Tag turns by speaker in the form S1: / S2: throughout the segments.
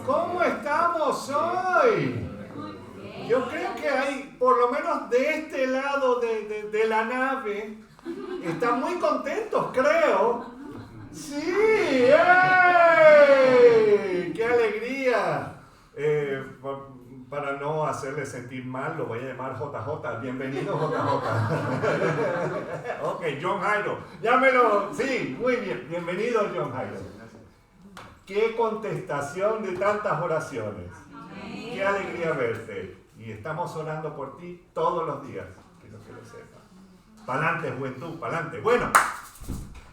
S1: ¿Cómo estamos hoy? Yo creo que hay, por lo menos de este lado de la nave, están muy contentos, creo. ¡Sí! ¡Ey! ¡Qué alegría! Para no hacerle sentir mal, lo voy a llamar JJ. Bienvenido, JJ. Ok, John Jairo. Llámelo. Sí, muy bien. Bienvenido, John Jairo. Qué contestación de tantas oraciones. Qué alegría verte. Y estamos orando por ti todos los días. Quiero que lo sepas. Pa'lante, juventud, pa'lante. Bueno,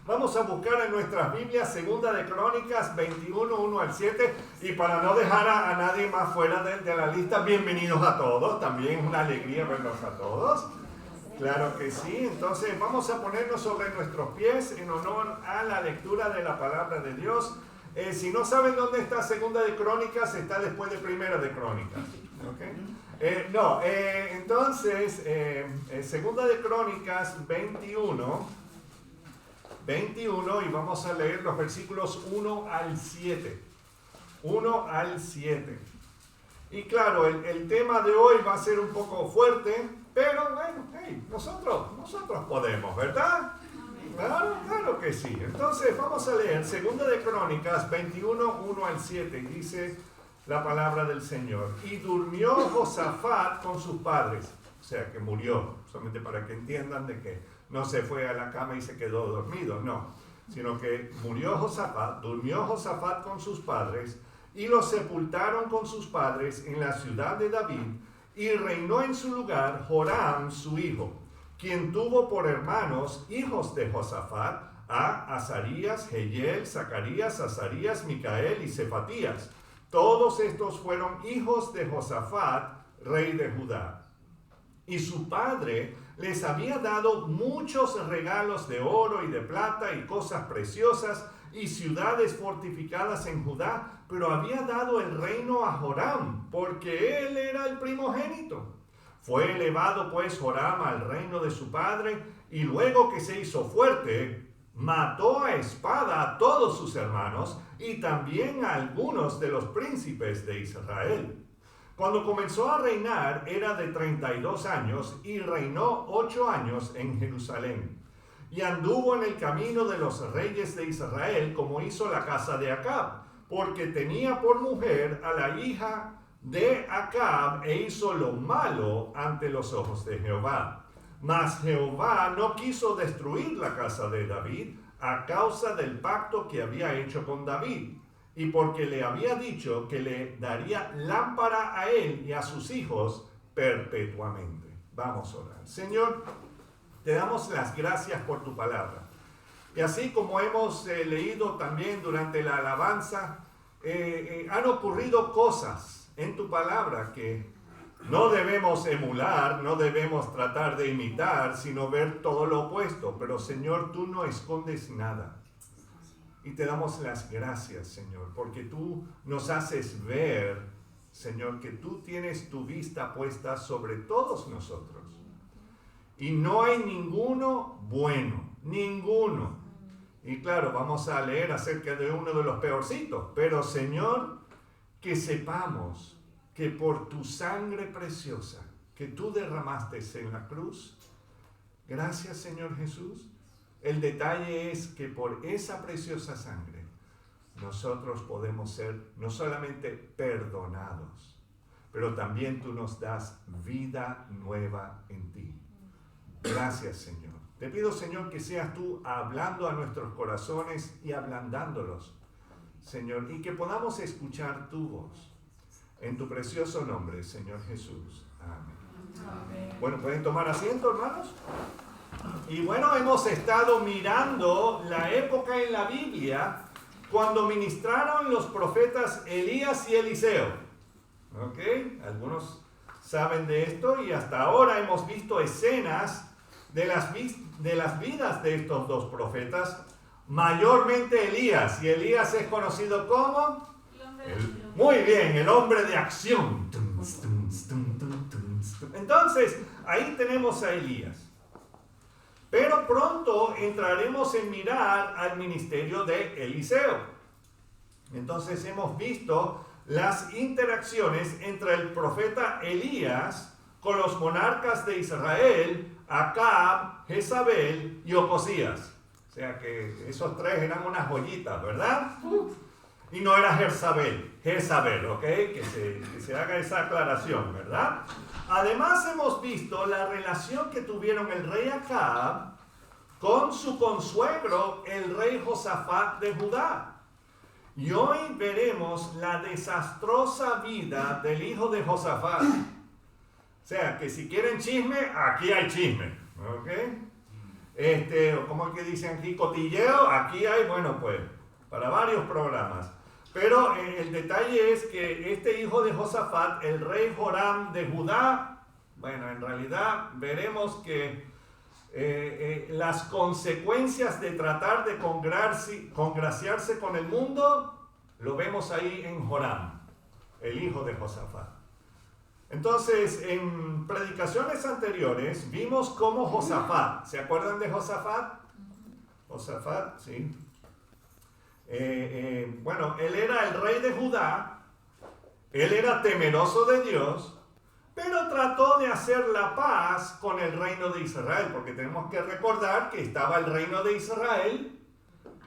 S1: vamos a buscar en nuestras Biblias, Segunda de Crónicas 21, 1 al 7. Y para no dejar a nadie más fuera de la lista, bienvenidos a todos. También es una alegría verlos a todos. Claro que sí. Entonces vamos a ponernos sobre nuestros pies en honor a la lectura de la palabra de Dios. Si no saben dónde está Segunda de Crónicas, está después de Primera de Crónicas. ¿Okay? Entonces, Segunda de Crónicas 21, y vamos a leer los versículos 1 al 7. 1 al 7. Y claro, el tema de hoy va a ser un poco fuerte, pero bueno, hey, nosotros podemos, ¿verdad? Claro que sí. Entonces vamos a leer Segunda de Crónicas 21, 1 al 7. Dice la palabra del Señor. Y durmió Josafat con sus padres. O sea, que murió. Solamente para que entiendan de que no se fue a la cama y se quedó dormido. No. Sino que murió Josafat, durmió Josafat con sus padres y lo sepultaron con sus padres en la ciudad de David y reinó en su lugar Joram, su hijo, quien tuvo por hermanos hijos de Josafat a Azarías, Jehiel, Zacarías, Azarías, Micael y Cefatías. Todos estos fueron hijos de Josafat, rey de Judá. Y su padre les había dado muchos regalos de oro y de plata y cosas preciosas y ciudades fortificadas en Judá, pero había dado el reino a Joram, porque él era el primogénito. Fue elevado pues Joram al reino de su padre, y luego que se hizo fuerte, mató a espada a todos sus hermanos y también a algunos de los príncipes de Israel. Cuando comenzó a reinar era de 32 años y reinó 8 años en Jerusalén. Y anduvo en el camino de los reyes de Israel como hizo la casa de Acab, porque tenía por mujer a la hija de Acab e hizo lo malo ante los ojos de Jehová. Mas Jehová no quiso destruir la casa de David a causa del pacto que había hecho con David, y porque le había dicho que le daría lámpara a él y a sus hijos perpetuamente. Vamos a orar. Señor, te damos las gracias por tu palabra. Y así como hemos leído también durante la alabanza, han ocurrido cosas en tu palabra que no debemos emular, no debemos tratar de imitar, sino ver todo lo opuesto. Pero Señor, tú no escondes nada. Y te damos las gracias, Señor, porque tú nos haces ver, Señor, que tú tienes tu vista puesta sobre todos nosotros. Y no hay ninguno bueno, ninguno. Y claro, vamos a leer acerca de uno de los peorcitos. Pero, Señor, que sepamos que por tu sangre preciosa que tú derramaste en la cruz, gracias, Señor Jesús, el detalle es que por esa preciosa sangre nosotros podemos ser no solamente perdonados, pero también tú nos das vida nueva en ti. Gracias, Señor. Te pido, Señor, que seas tú hablando a nuestros corazones y ablandándolos, Señor, y que podamos escuchar tu voz. En tu precioso nombre, Señor Jesús. Amén. Amén. Bueno, ¿pueden tomar asiento, hermanos? Y bueno, hemos estado mirando la época en la Biblia cuando ministraron los profetas Elías y Eliseo. ¿Ok? Algunos saben de esto y hasta ahora hemos visto escenas de las vidas de estos dos profetas, mayormente Elías. Y Elías es conocido como... Muy bien, el hombre de acción. Entonces, ahí tenemos a Elías. Pero pronto entraremos en mirar al ministerio de Eliseo. Entonces hemos visto las interacciones entre el profeta Elías con los monarcas de Israel, Acab, Jezabel y Ocosías. O sea que esos tres eran unas joyitas, ¿verdad? Y no era Jezabel, ¿ok? Que se haga esa aclaración, ¿verdad? Además hemos visto la relación que tuvieron el rey Acab con su consuegro, el rey Josafat de Judá. Y hoy veremos la desastrosa vida del hijo de Josafat. O sea, que si quieren chisme, aquí hay chisme, ¿ok? Como el que dicen aquí, cotilleo, aquí hay, bueno, pues, para varios programas. Pero el detalle es que este hijo de Josafat, el rey Joram de Judá, bueno, en realidad veremos que las consecuencias de tratar de congraciarse con el mundo, lo vemos ahí en Joram, el hijo de Josafat. Entonces, en predicaciones anteriores vimos cómo Josafat, ¿se acuerdan de Josafat? Josafat, sí. Bueno, él era el rey de Judá, él era temeroso de Dios, pero trató de hacer la paz con el reino de Israel, porque tenemos que recordar que estaba el reino de Israel,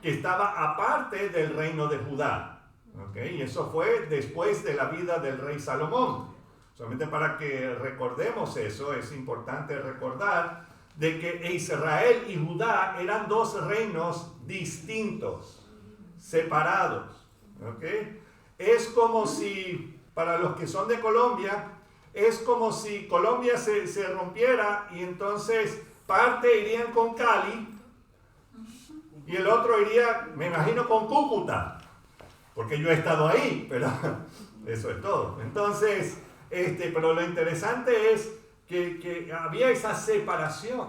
S1: que estaba aparte del reino de Judá, ¿okay? Y eso fue después de la vida del rey Salomón. Solamente para que recordemos eso, es importante recordar de que Israel y Judá eran dos reinos distintos, separados, ¿ok? Es como si, para los que son de Colombia, es como si Colombia se rompiera y entonces parte irían con Cali y el otro iría, me imagino, con Cúcuta, porque yo he estado ahí, pero eso es todo. Entonces, pero lo interesante es que había esa separación.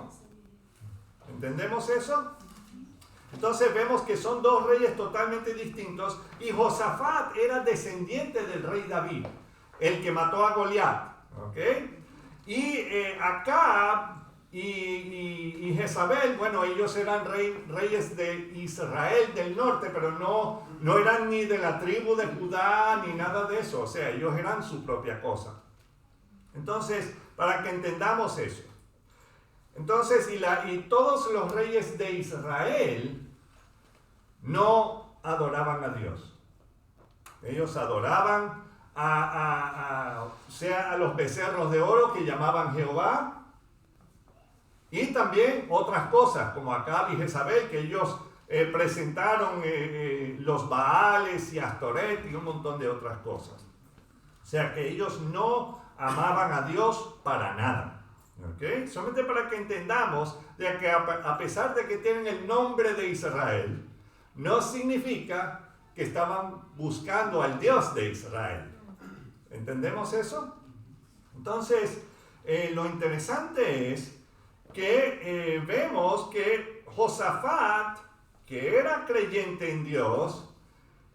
S1: ¿Entendemos eso? Entonces vemos que son dos reyes totalmente distintos y Josafat era descendiente del rey David, el que mató a Goliat, ¿ok? Y Acab y Jezabel, bueno, ellos eran reyes de Israel del norte, pero no eran ni de la tribu de Judá ni nada de eso, o sea, ellos eran su propia cosa. Entonces, para que entendamos eso. Entonces, y todos los reyes de Israel no adoraban a Dios. Ellos adoraban a los becerros de oro que llamaban Jehová, y también otras cosas como Acab y Jezabel, que ellos presentaron los Baales y Astoret y un montón de otras cosas. O sea que ellos no amaban a Dios para nada. ¿Okay? Solamente para que entendamos de que a pesar de que tienen el nombre de Israel, no significa que estaban buscando al Dios de Israel. ¿Entendemos eso? Entonces, lo interesante es que vemos que Josafat, que era creyente en Dios,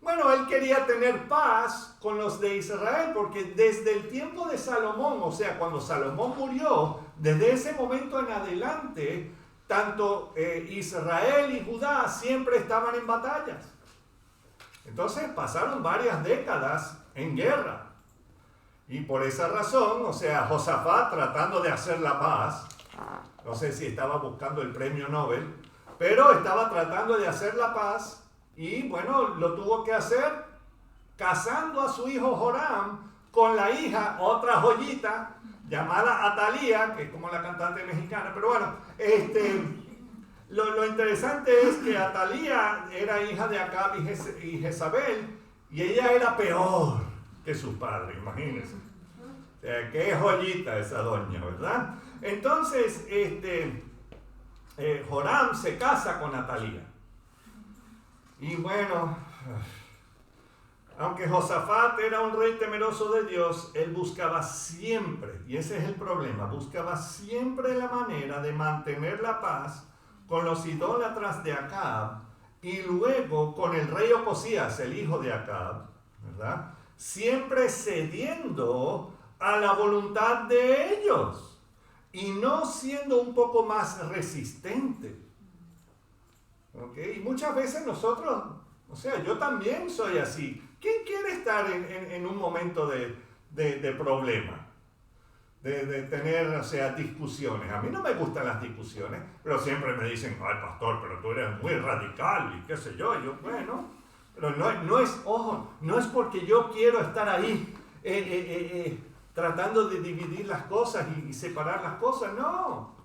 S1: bueno, él quería tener paz con los de Israel, porque desde el tiempo de Salomón, o sea, cuando Salomón murió, desde ese momento en adelante, tanto Israel y Judá siempre estaban en batallas. Entonces pasaron varias décadas en guerra. Y por esa razón, o sea, Josafat tratando de hacer la paz, no sé si estaba buscando el premio Nobel, pero estaba tratando de hacer la paz y bueno, lo tuvo que hacer casando a su hijo Joram con la hija, otra joyita, llamada Atalía, que es como la cantante mexicana, pero bueno, lo interesante es que Atalía era hija de Acab y Jezabel, y ella era peor que su padre, imagínense. O sea, qué joyita esa doña, ¿verdad? Entonces, Joram se casa con Atalía. Y bueno, aunque Josafat era un rey temeroso de Dios, él buscaba siempre, y ese es el problema, buscaba siempre la manera de mantener la paz con los idólatras de Acab y luego con el rey Ocosías, el hijo de Acab, ¿verdad? Siempre cediendo a la voluntad de ellos y no siendo un poco más resistente. ¿Okay? Y muchas veces nosotros, o sea, yo también soy así. ¿Quién quiere estar estar en un momento de problema, de tener, o sea, discusiones. A mí no me gustan las discusiones, pero siempre me dicen, ay, pastor, pero tú eres muy radical y qué sé yo. Y yo, bueno, pero no es porque yo quiero estar ahí tratando de dividir las cosas y separar las cosas, no.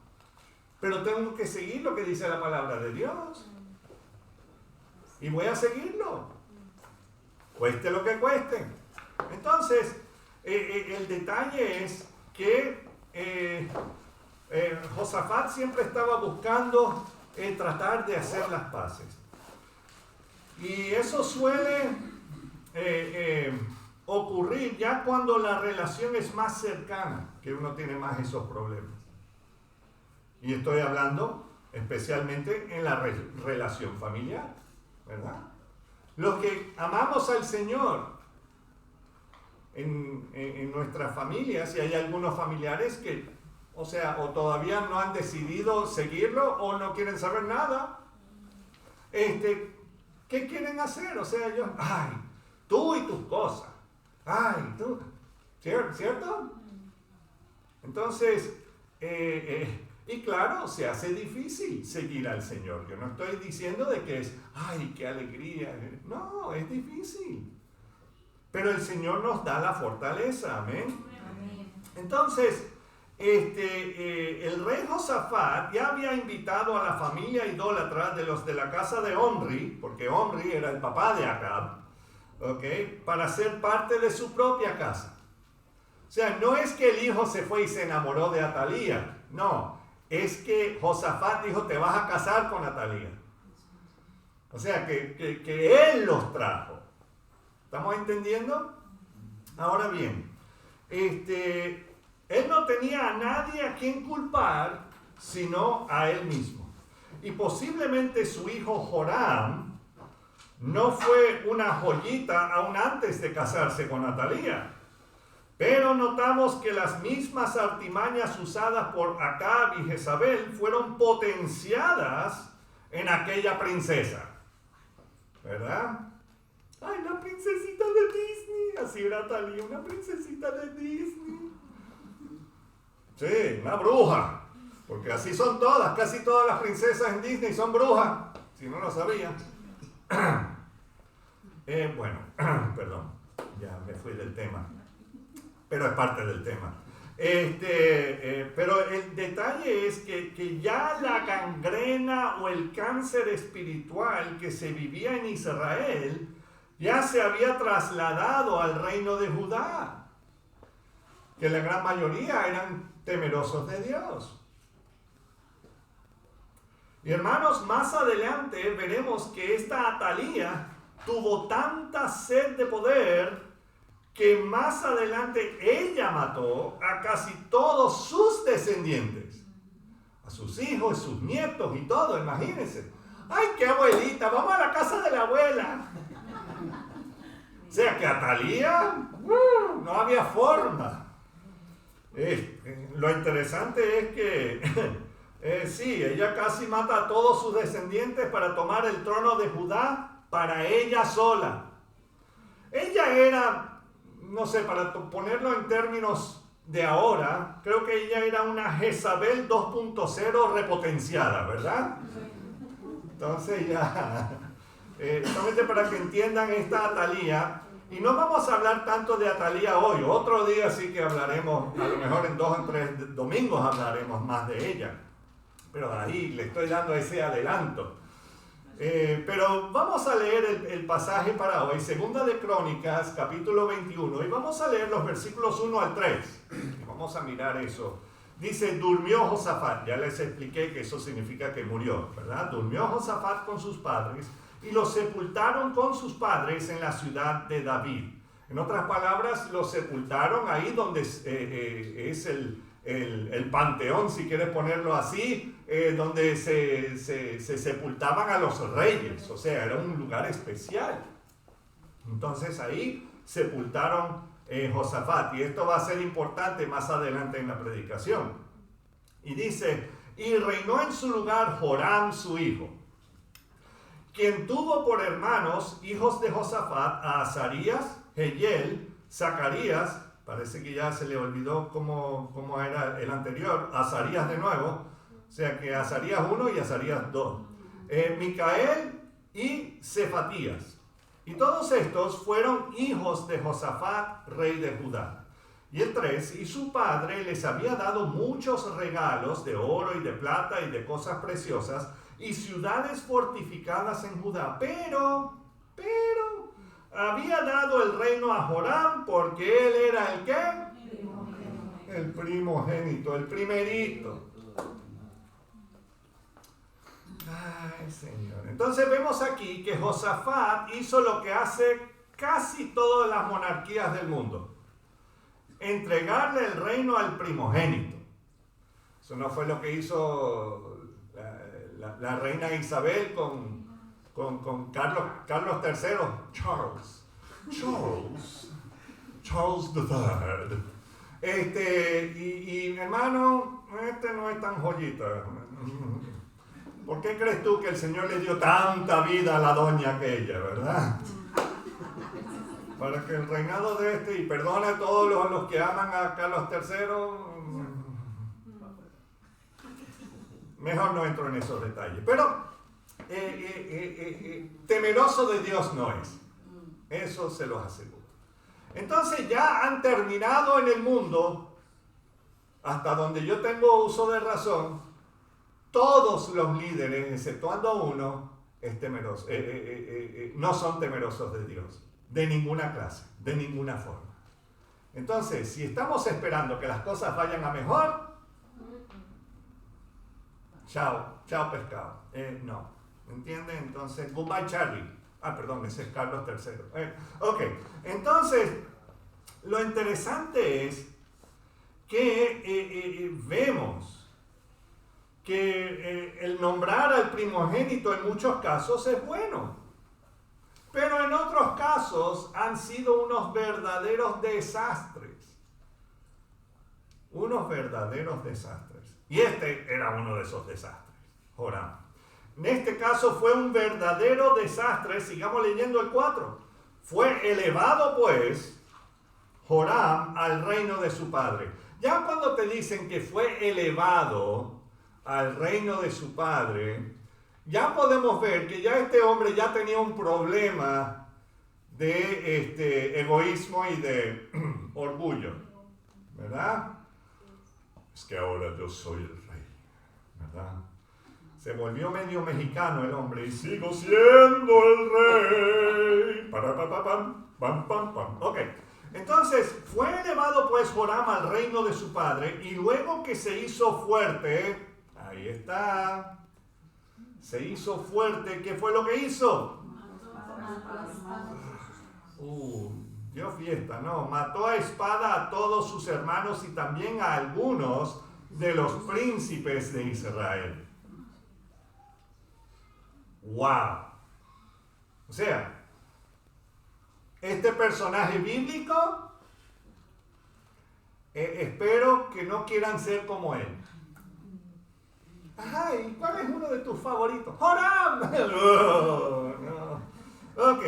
S1: Pero tengo que seguir lo que dice la palabra de Dios. Y voy a seguirlo. Cueste lo que cueste. Entonces, el detalle es que Josafat siempre estaba buscando tratar de hacer las paces. Y eso suele ocurrir ya cuando la relación es más cercana, que uno tiene más esos problemas. Y estoy hablando especialmente en la relación familiar, ¿verdad? Los que amamos al Señor en nuestras familias, y hay algunos familiares que, o sea, o todavía no han decidido seguirlo o no quieren saber nada. ¿Qué quieren hacer? O sea, ellos, ay, tú y tus cosas. Ay, tú. ¿Cierto? Entonces, y claro, se hace difícil seguir al Señor. Yo no estoy diciendo de que es, ay, qué alegría. No, es difícil. Pero el Señor nos da la fortaleza, amén. Entonces, el rey Josafat ya había invitado a la familia idólatra de los de la casa de Omri, porque Omri era el papá de Acab, ¿okay?, para ser parte de su propia casa. O sea, no es que el hijo se fue y se enamoró de Atalía, no, es que Josafat dijo, te vas a casar con Atalía. O sea, que él los trajo. ¿Estamos entendiendo? Ahora bien, él no tenía a nadie a quien culpar, sino a él mismo. Y posiblemente su hijo Joram no fue una joyita aún antes de casarse con Atalía. Pero notamos que las mismas artimañas usadas por Acab y Jezabel fueron potenciadas en aquella princesa. ¿Verdad? ¡Ay, la princesita de Disney! Así era Atalía, una princesita de Disney. Sí, una bruja. Porque así son todas, casi todas las princesas en Disney son brujas. Si no lo sabía. Bueno, perdón, ya me fui del tema. Pero es parte del tema. Pero el detalle es que ya la gangrena o el cáncer espiritual que se vivía en Israel ya se había trasladado al reino de Judá, que la gran mayoría eran temerosos de Dios. Y hermanos, más adelante veremos que esta Atalía tuvo tanta sed de poder que más adelante ella mató a casi todos sus descendientes, a sus hijos, sus nietos y todo, imagínense. ¡Ay, qué abuelita! ¡Vamos a la casa de la abuela! O sea que Atalía, no había forma. Lo interesante es que, sí, ella casi mata a todos sus descendientes para tomar el trono de Judá para ella sola. Ella era, no sé, para ponerlo en términos de ahora, creo que ella era una Jezabel 2.0 repotenciada, ¿verdad? Entonces ya, solamente para que entiendan esta Atalía, y no vamos a hablar tanto de Atalía hoy, otro día sí que hablaremos, a lo mejor en 2 o 3 domingos hablaremos más de ella, pero ahí le estoy dando ese adelanto. Pero vamos a leer el pasaje para hoy, Segunda de Crónicas, capítulo 21, y vamos a leer los versículos 1 al 3. Y vamos a mirar eso. Dice, durmió Josafat, ya les expliqué que eso significa que murió, ¿verdad? Durmió Josafat con sus padres y los sepultaron con sus padres en la ciudad de David. En otras palabras, los sepultaron ahí donde es el panteón, si quieres ponerlo así, donde se sepultaban a los reyes, o sea, era un lugar especial. Entonces ahí sepultaron Josafat, y esto va a ser importante más adelante en la predicación. Y dice, y reinó en su lugar Joram su hijo. quien tuvo por hermanos, hijos de Josafat, a Azarías, Jehiel, Zacarías, parece que ya se le olvidó cómo era el anterior, Azarías de nuevo, o sea que Azarías 1 y Azarías 2, Micael y Cefatías. Y todos estos fueron hijos de Josafat, rey de Judá. Y el 3, y su padre les había dado muchos regalos de oro y de plata y de cosas preciosas y ciudades fortificadas en Judá, pero había dado el reino a Joram porque él era ¿el qué? El primogénito, el primerito. Ay, Señor. Entonces vemos aquí que Josafat hizo lo que hace casi todas las monarquías del mundo: entregarle el reino al primogénito. Eso no fue lo que hizo la reina Isabel con Carlos III, Charles III. Y hermano, no es tan joyita. ¿Por qué crees tú que el Señor le dio tanta vida a la doña aquella, verdad? Para que el reinado de y perdone a todos los que aman a Carlos III, mejor no entro en esos detalles. Pero temeroso de Dios no es. Eso se los aseguro. Entonces ya han terminado en el mundo, hasta donde yo tengo uso de razón, todos los líderes, exceptuando uno, no son temerosos de Dios. De ninguna clase, de ninguna forma. Entonces, si estamos esperando que las cosas vayan a mejor, chao pescado. No, ¿entienden? Entonces, goodbye Charlie. Perdón, ese es Carlos III. Ok, entonces, lo interesante es que vemos que el nombrar al primogénito en muchos casos es bueno. Pero en otros casos han sido unos verdaderos desastres. Unos verdaderos desastres. Y este era uno de esos desastres, Joram. En este caso fue un verdadero desastre. Sigamos leyendo el 4. Fue elevado pues Joram al reino de su padre. Ya cuando te dicen que fue elevado al reino de su padre, ya podemos ver que ya este hombre ya tenía un problema de egoísmo y de orgullo, ¿verdad? Es que ahora yo soy el rey, ¿verdad? Se volvió medio mexicano el hombre y sigo siendo el rey. Ok, entonces fue elevado pues Joram al reino de su padre y luego que se hizo fuerte, ahí está. Se hizo fuerte. ¿Qué fue lo que hizo? Dio fiesta, ¿no? Mató a espada a todos sus hermanos y también a algunos de los príncipes de Israel. ¡Wow! O sea, este personaje bíblico, espero que no quieran ser como él. Ajá, ¿y cuál es uno de tus favoritos? ¡Joram! No. Ok,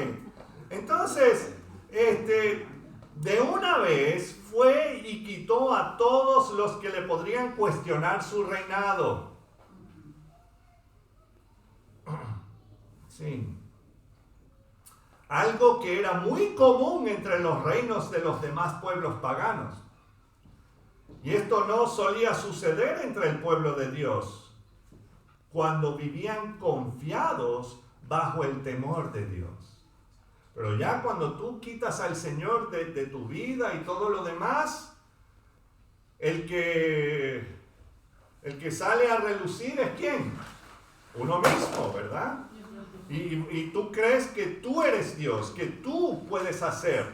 S1: entonces, de una vez fue y quitó a todos los que le podrían cuestionar su reinado. Sí. Algo que era muy común entre los reinos de los demás pueblos paganos. Y esto no solía suceder entre el pueblo de Dios, cuando vivían confiados bajo el temor de Dios. Pero ya cuando tú quitas al Señor de tu vida y todo lo demás, el que sale a relucir es ¿quién? Uno mismo, ¿verdad? Y tú crees que tú eres Dios, que tú puedes hacer.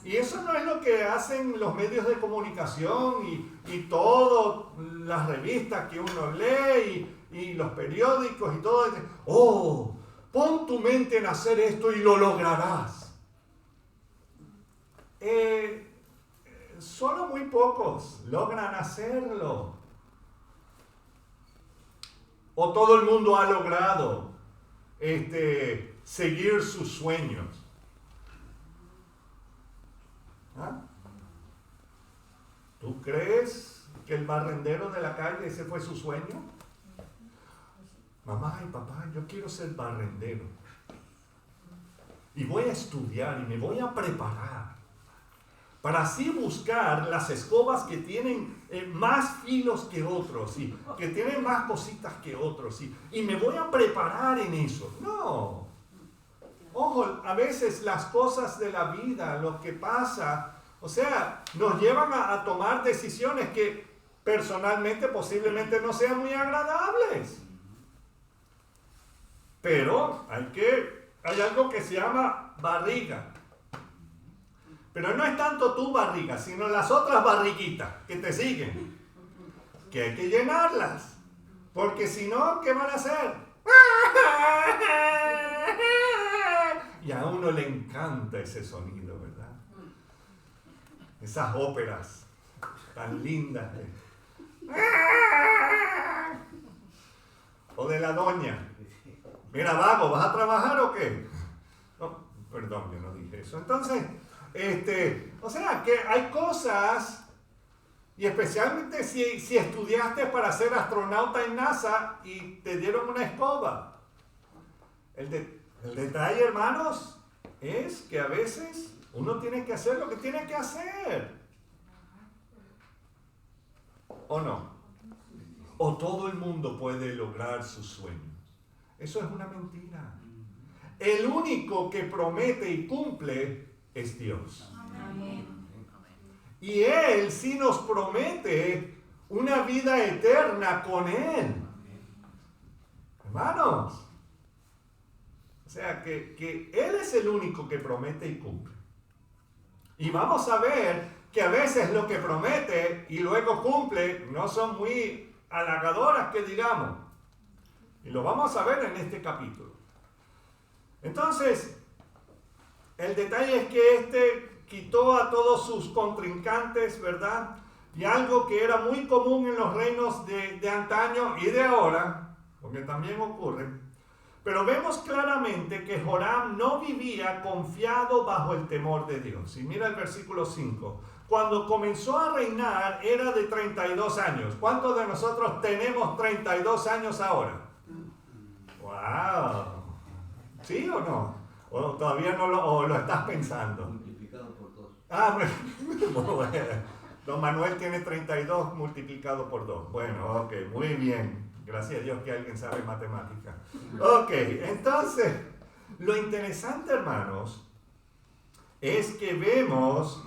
S1: Y eso no es lo que hacen los medios de comunicación y todas las revistas que uno lee y los periódicos y todo. Oh, pon tu mente en hacer esto y lo lograrás. Solo muy pocos logran hacerlo. O todo el mundo ha logrado seguir sus sueños. ¿Ah? ¿Tú crees que el barrendero de la calle ese fue su sueño? Mamá y papá, yo quiero ser barrendero. Y voy a estudiar y me voy a preparar para así buscar las escobas que tienen más filos que otros y que tienen más cositas que otros y me voy a preparar en eso. No. Ojo, a veces las cosas de la vida, lo que pasa, o sea, nos llevan a tomar decisiones que personalmente posiblemente no sean muy agradables. Pero hay algo que se llama barriga. Pero no es tanto tu barriga, sino las otras barriguitas que te siguen. Que hay que llenarlas. Porque si no, ¿qué van a hacer? Y a uno le encanta ese sonido, ¿verdad? Esas óperas tan lindas. O de la doña. Mira, vago, ¿vas a trabajar o qué? No, perdón, yo no dije eso. Entonces, o sea, que hay cosas, y especialmente si estudiaste para ser astronauta en NASA y te dieron una escoba. El detalle, hermanos, es que a veces uno tiene que hacer lo que tiene que hacer. ¿O no? O todo el mundo puede lograr sus sueños. Eso es una mentira. El único que promete y cumple es Dios. Amén. Y Él sí nos promete una vida eterna con Él. Hermanos. O sea que Él es el único que promete y cumple. Y vamos a ver que a veces lo que promete y luego cumple no son muy halagadoras, que digamos. Y lo vamos a ver en este capítulo. Entonces, el detalle es que quitó a todos sus contrincantes, ¿verdad? Y algo que era muy común en los reinos de antaño y de ahora, porque también ocurre. Pero vemos claramente que Joram no vivía confiado bajo el temor de Dios. Y mira el versículo 5. Cuando comenzó a reinar era de 32 años. ¿Cuántos de nosotros tenemos 32 años ahora? ¡Wow! ¿Sí o no? ¿O todavía no lo estás pensando?
S2: Multiplicado por 2.
S1: Ah, bueno. Don Manuel tiene 32 multiplicado por 2. Bueno, ok, muy bien. Gracias a Dios que alguien sabe matemática. Ok, entonces, lo interesante, hermanos, es que vemos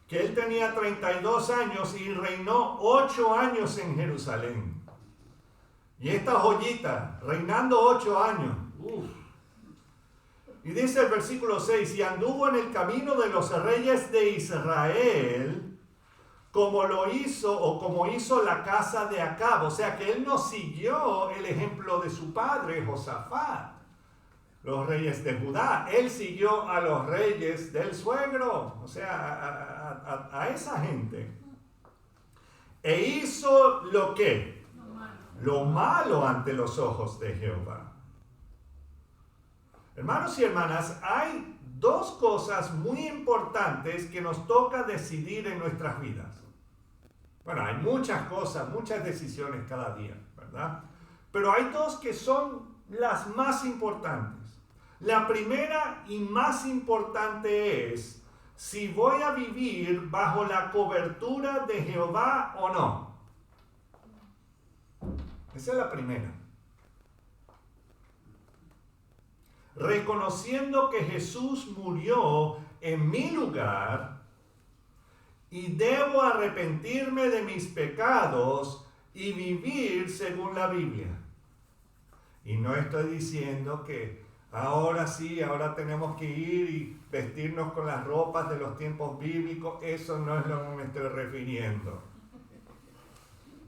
S1: que él tenía 32 años y reinó 8 años en Jerusalén. Y esta joyita, reinando 8 años. Uf. Y dice el versículo 6, y anduvo en el camino de los reyes de Israel, como lo hizo o como hizo la casa de Acab. O sea que él no siguió el ejemplo de su padre Josafat, los reyes de Judá. Él siguió a los reyes del suegro, o sea, a esa gente. E hizo lo que? Lo malo ante los ojos de Jehová. Hermanos y hermanas, hay dos cosas muy importantes que nos toca decidir en nuestras vidas. Bueno, hay muchas cosas, muchas decisiones cada día, ¿verdad? Pero hay dos que son las más importantes. La primera y más importante es si voy a vivir bajo la cobertura de Jehová o no. Esa es la primera. Reconociendo que Jesús murió en mi lugar y debo arrepentirme de mis pecados y vivir según la Biblia. Y no estoy diciendo que ahora sí, ahora tenemos que ir y vestirnos con las ropas de los tiempos bíblicos. Eso no es lo que me estoy refiriendo.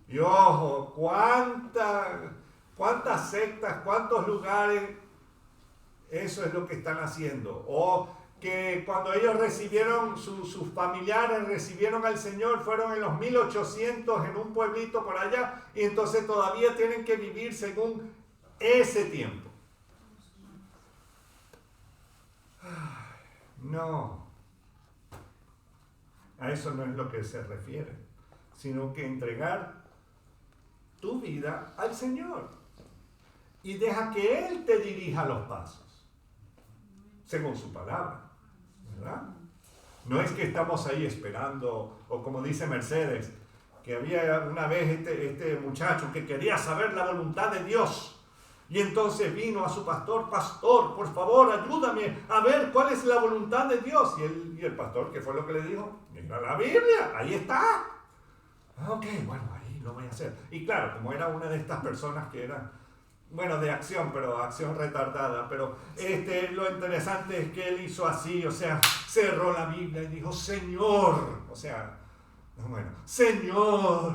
S1: Y ojo, cuántas sectas, cuántos lugares, eso es lo que están haciendo. O que cuando ellos recibieron, sus familiares recibieron al Señor, fueron en los 1800 en un pueblito por allá, y entonces todavía tienen que vivir según ese tiempo. No. A eso no es lo que se refiere, sino que entregar tu vida al Señor y deja que Él te dirija los pasos, según su palabra, ¿verdad? No es que estamos ahí esperando, o como dice Mercedes, que había una vez este muchacho que quería saber la voluntad de Dios. Y entonces vino a su pastor, pastor, por favor, ayúdame a ver cuál es la voluntad de Dios. Y el pastor, ¿qué fue lo que le dijo? Mira la Biblia, ahí está. Ok, bueno, ahí lo voy a hacer. Y claro, como era una de estas personas que era, bueno, de acción, pero acción retardada, pero lo interesante es que él hizo así, o sea, cerró la Biblia y dijo, Señor, o sea, bueno, Señor,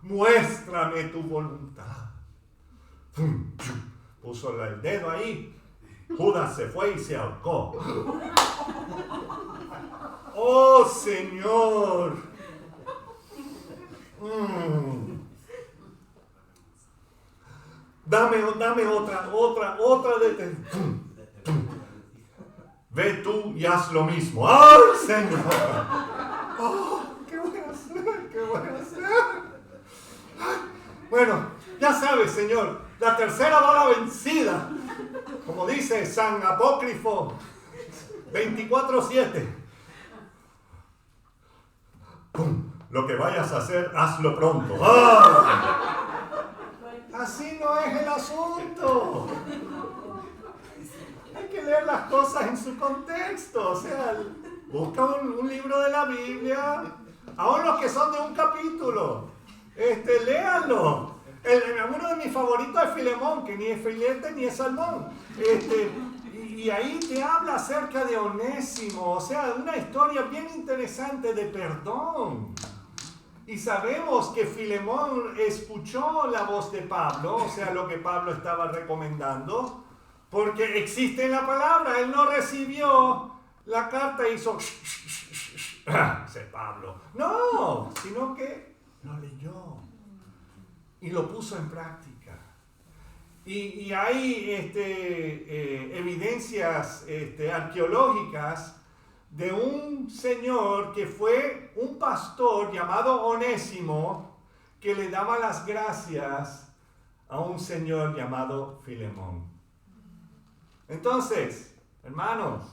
S1: muéstrame tu voluntad. Puso el dedo ahí, Judas se fue y se ahorcó. ¡Oh, Señor! Dame otra de... Ve tú y haz lo mismo. ¡Ay, Señor! ¡Oh, qué voy a hacer! ¿Qué voy a hacer? Bueno, ya sabes, Señor, la tercera va la vencida. Como dice San Apócrifo 24:7. ¡Pum! Lo que vayas a hacer, hazlo pronto. ¡Ah! Así no es el asunto. Hay que leer las cosas en su contexto. O sea, busca un libro de la Biblia, aún los que son de un capítulo. Léanlo. Uno de mis favoritos es Filemón, que ni es filete ni es salmón. Y ahí te habla acerca de Onésimo, o sea, una historia bien interesante de perdón. Y sabemos que Filemón escuchó la voz de Pablo, o sea, lo que Pablo estaba recomendando, porque existe en la palabra. Él no recibió la carta y hizo dice Pablo. No, sino que lo leyó y lo puso en práctica. Y hay evidencias arqueológicas de un señor que fue un pastor llamado Onésimo, que le daba las gracias a un señor llamado Filemón. Entonces, hermanos,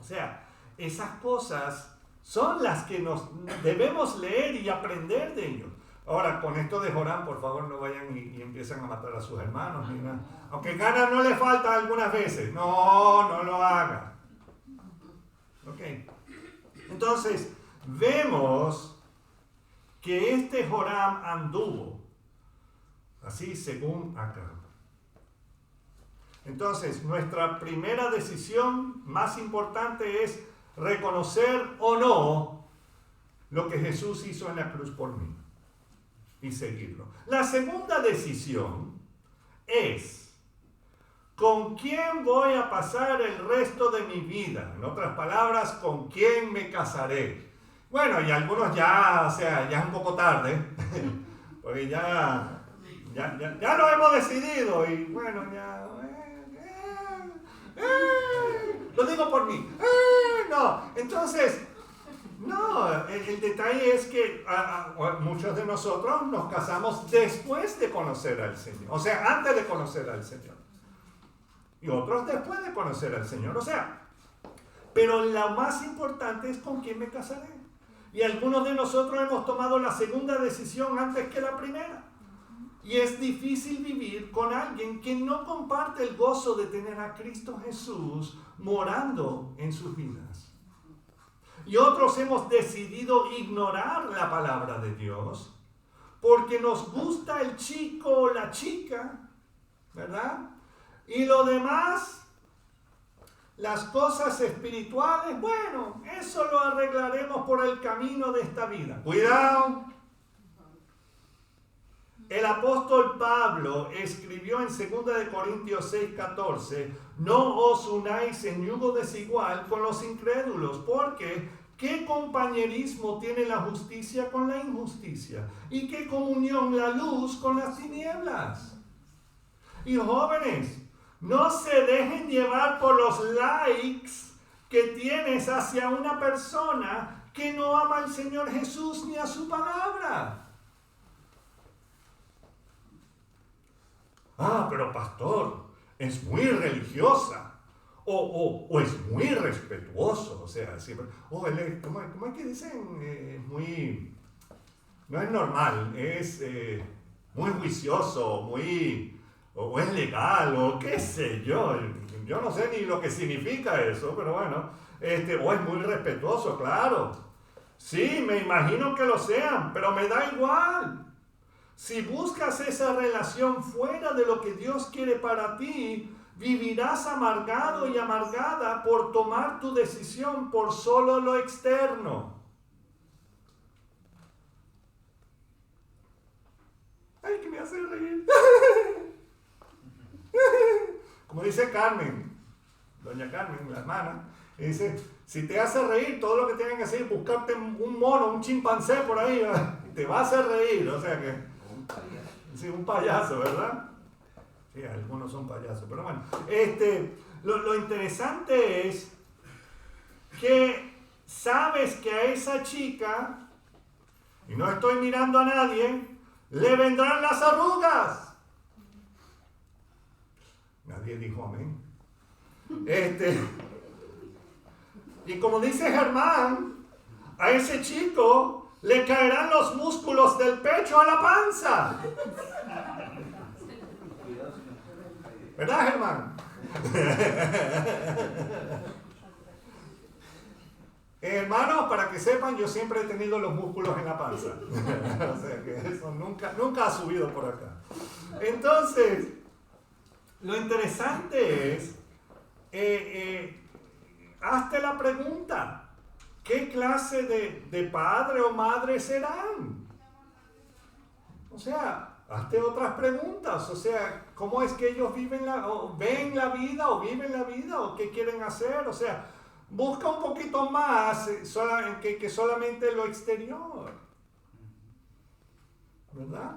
S1: o sea, esas cosas son las que nos debemos leer y aprender de ellos. Ahora, con esto de Joram, por favor, no vayan y empiecen a matar a sus hermanos. Mira. Aunque ganas no le falta algunas veces. No lo hagan. Ok. Entonces, vemos que Joram anduvo así según acá. Entonces, nuestra primera decisión más importante es reconocer o no lo que Jesús hizo en la cruz por mí y seguirlo. La segunda decisión es ¿con quién voy a pasar el resto de mi vida? En otras palabras, ¿con quién me casaré? Bueno, y algunos ya, o sea, ya es un poco tarde, porque ya lo hemos decidido y bueno, ya... lo digo por mí. No, entonces... No, el detalle es que muchos de nosotros nos casamos después de conocer al Señor. O sea, antes de conocer al Señor. Y otros después de conocer al Señor. O sea, pero lo más importante es con quién me casaré. Y algunos de nosotros hemos tomado la segunda decisión antes que la primera. Y es difícil vivir con alguien que no comparte el gozo de tener a Cristo Jesús morando en sus vidas. Y otros hemos decidido ignorar la palabra de Dios porque nos gusta el chico o la chica, ¿verdad? Y lo demás, las cosas espirituales, bueno, eso lo arreglaremos por el camino de esta vida. ¡Cuidado! El apóstol Pablo escribió en 2 Corintios 6:14, no os unáis en yugo desigual con los incrédulos, porque ¿qué compañerismo tiene la justicia con la injusticia? ¿Y qué comunión la luz con las tinieblas? Y jóvenes, No se dejen llevar por los likes que tienes hacia una persona que no ama al Señor Jesús ni a su palabra. Ah, pero pastor, es muy religiosa. O es muy respetuoso. O sea, siempre. ¿Cómo es que dicen? No es normal, es muy juicioso, o es legal, o qué sé yo. Yo no sé ni lo que significa eso, pero bueno. O es muy respetuoso, claro. Sí, me imagino que lo sean, pero me da igual. Si buscas esa relación fuera de lo que Dios quiere para ti, vivirás amargado y amargada por tomar tu decisión por solo lo externo. Ay, que me hace reír. Como dice Carmen, doña Carmen, la hermana, dice, si te hace reír, todo lo que tienen que hacer es buscarte un mono, un chimpancé por ahí, te va a hacer reír. O sea que... Sí, un payaso, ¿verdad? Sí, algunos son payasos, pero bueno. Lo interesante es que sabes que a esa chica, y no estoy mirando a nadie, le vendrán las arrugas. Nadie dijo amén. Y como dice Germán, a ese chico le caerán los músculos del pecho a la panza. ¿Verdad, Germán? Hermanos, para que sepan, yo siempre he tenido los músculos en la panza. O sea que eso nunca ha subido por acá. Entonces, lo interesante es, hazte la pregunta. ¿Qué clase de padre o madre serán? O sea, hazte otras preguntas. O sea, ¿cómo es que ellos ven la vida o qué quieren hacer? O sea, busca un poquito más que solamente lo exterior. ¿Verdad?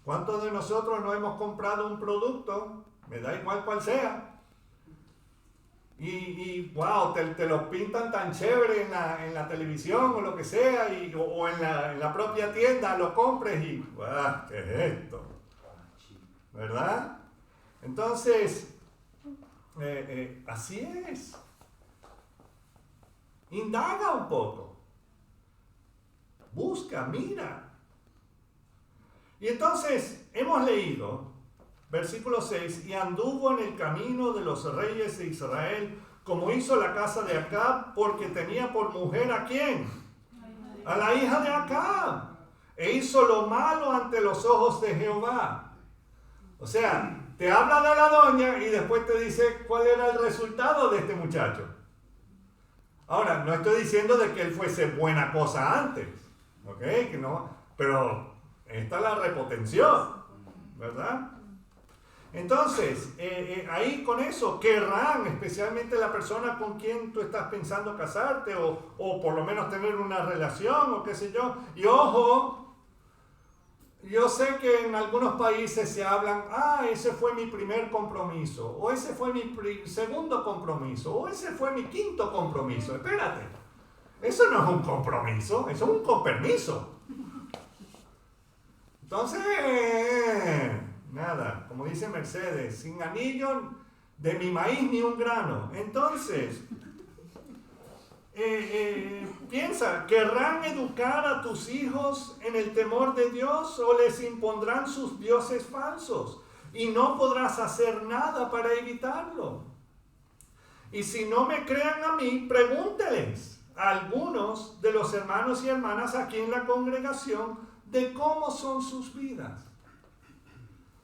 S1: ¿Cuántos de nosotros no hemos comprado un producto? Me da igual cuál sea. Y wow, te lo pintan tan chévere en la televisión o lo que sea, o en la propia tienda lo compres y wow, ¿qué es esto? ¿Verdad? Entonces, así es. Indaga un poco. Busca, mira. Y entonces hemos leído versículo 6, y anduvo en el camino de los reyes de Israel, como hizo la casa de Acab, porque tenía por mujer ¿a quién? A la hija de Acab. E hizo lo malo ante los ojos de Jehová. O sea, te habla de la doña y después te dice cuál era el resultado de este muchacho. Ahora, no estoy diciendo de que él fuese buena cosa antes, ¿ok? Que no, pero esta es la repotención, ¿verdad? Entonces, ahí con eso, querrán, especialmente la persona con quien tú estás pensando casarte o por lo menos tener una relación o qué sé yo. Y ojo, yo sé que en algunos países se hablan, ese fue mi primer compromiso, o ese fue mi segundo compromiso, o ese fue mi quinto compromiso. Espérate, eso no es un compromiso, eso es un compermiso. Entonces... nada, como dice Mercedes, sin anillo de mi maíz ni un grano. Entonces, piensa, ¿querrán educar a tus hijos en el temor de Dios o les impondrán sus dioses falsos? Y no podrás hacer nada para evitarlo. Y si no me crean a mí, pregúnteles a algunos de los hermanos y hermanas aquí en la congregación de cómo son sus vidas.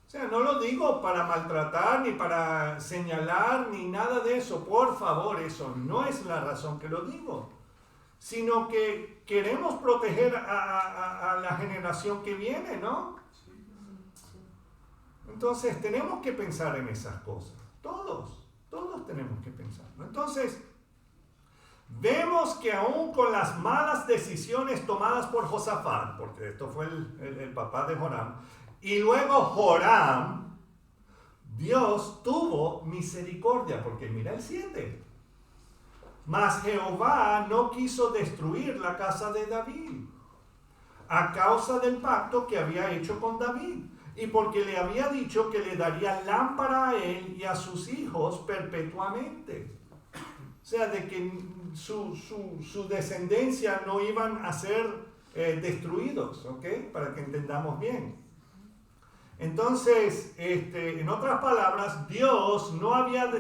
S1: O sea, no lo digo para maltratar, ni para señalar, ni nada de eso. Por favor, eso no es la razón que lo digo. Sino que queremos proteger a la generación que viene, ¿no? Entonces, tenemos que pensar en esas cosas. Todos tenemos que pensarlo. Entonces, vemos que aún con las malas decisiones tomadas por Josafat, porque esto fue el papá de Joram, Y luego Joram, Dios tuvo misericordia, porque mira el 7. Mas Jehová no quiso destruir la casa de David a causa del pacto que había hecho con David, y porque le había dicho que le daría lámpara a él y a sus hijos perpetuamente. O sea, de que su descendencia no iban a ser destruidos, ¿ok? Para que entendamos bien. Entonces, en otras palabras, Dios no había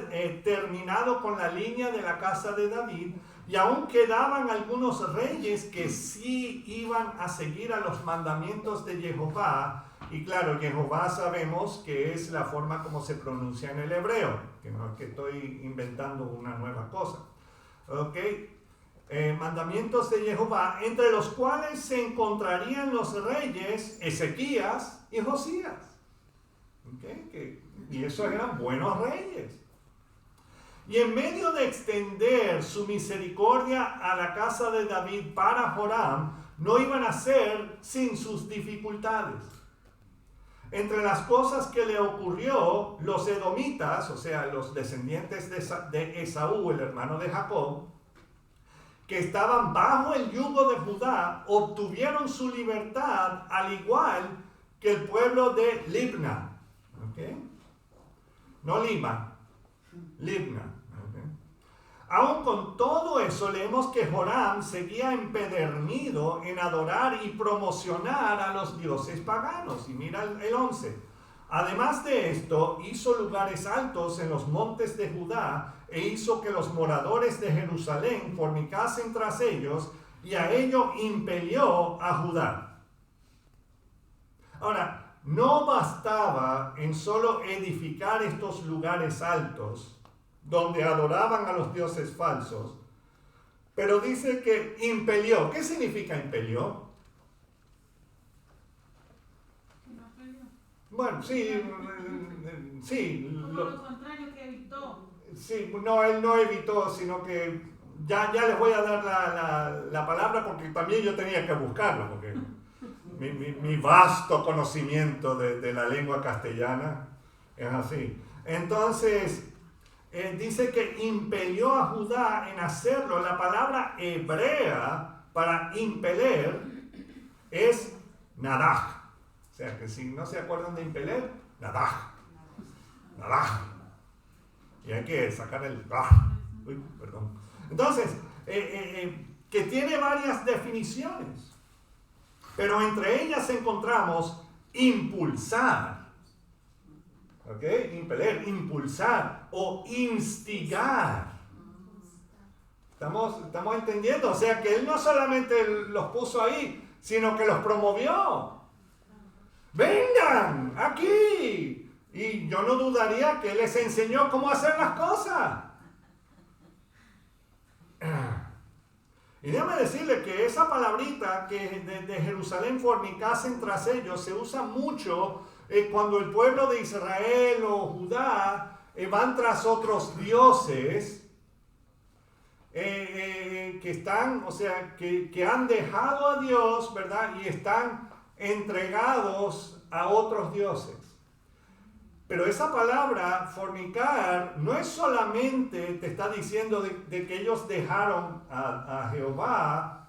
S1: terminado con la línea de la casa de David, y aún quedaban algunos reyes que sí iban a seguir a los mandamientos de Jehová. Y claro, Jehová sabemos que es la forma como se pronuncia en el hebreo, que no es que estoy inventando una nueva cosa. ¿Ok? Mandamientos de Jehová, entre los cuales se encontrarían los reyes Ezequías y Josías. ¿Okay? Y esos eran buenos reyes. Y en medio de extender su misericordia a la casa de David para Joram, no iban a ser sin sus dificultades. Entre las cosas que le ocurrió, los edomitas, o sea, los descendientes de Esaú, el hermano de Jacob, que estaban bajo el yugo de Judá, obtuvieron su libertad al igual que el pueblo de Libna. ¿Okay? No Lima, Libna. ¿Okay? Aún con todo eso, leemos que Joram seguía empedernido en adorar y promocionar a los dioses paganos. Y mira el 11. Además de esto, hizo lugares altos en los montes de Judá e hizo que los moradores de Jerusalén fornicasen tras ellos, y a ello impelió a Judá. Ahora, no bastaba en solo edificar estos lugares altos donde adoraban a los dioses falsos, pero dice que impelió. ¿Qué significa impelió? Bueno, sí, sí.
S2: Como lo contrario que evitó.
S1: Sí, no, él no evitó, sino que ya les voy a dar la palabra, porque también yo tenía que buscarlo, porque mi vasto conocimiento de la lengua castellana es así. Entonces, dice que impelió a Judá en hacerlo. La palabra hebrea para impeler es nadaj. O sea, que si no se acuerdan de impeler, nadaj. Nadaj. Y hay que sacar el... Uy, perdón. Entonces, que tiene varias definiciones. Pero entre ellas encontramos impulsar. ¿Ok? Impeler, impulsar o instigar. ¿Estamos entendiendo? O sea, que él no solamente los puso ahí, sino que los promovió. ¡Vengan aquí! Y yo no dudaría que él les enseñó cómo hacer las cosas. Y déjame decirle que esa palabrita que de Jerusalén fornicasen tras ellos se usa mucho cuando el pueblo de Israel o Judá van tras otros dioses que están, o sea, que han dejado a Dios, ¿verdad? Y están entregados a otros dioses. Pero esa palabra, fornicar, no es solamente te está diciendo de que ellos dejaron a Jehová,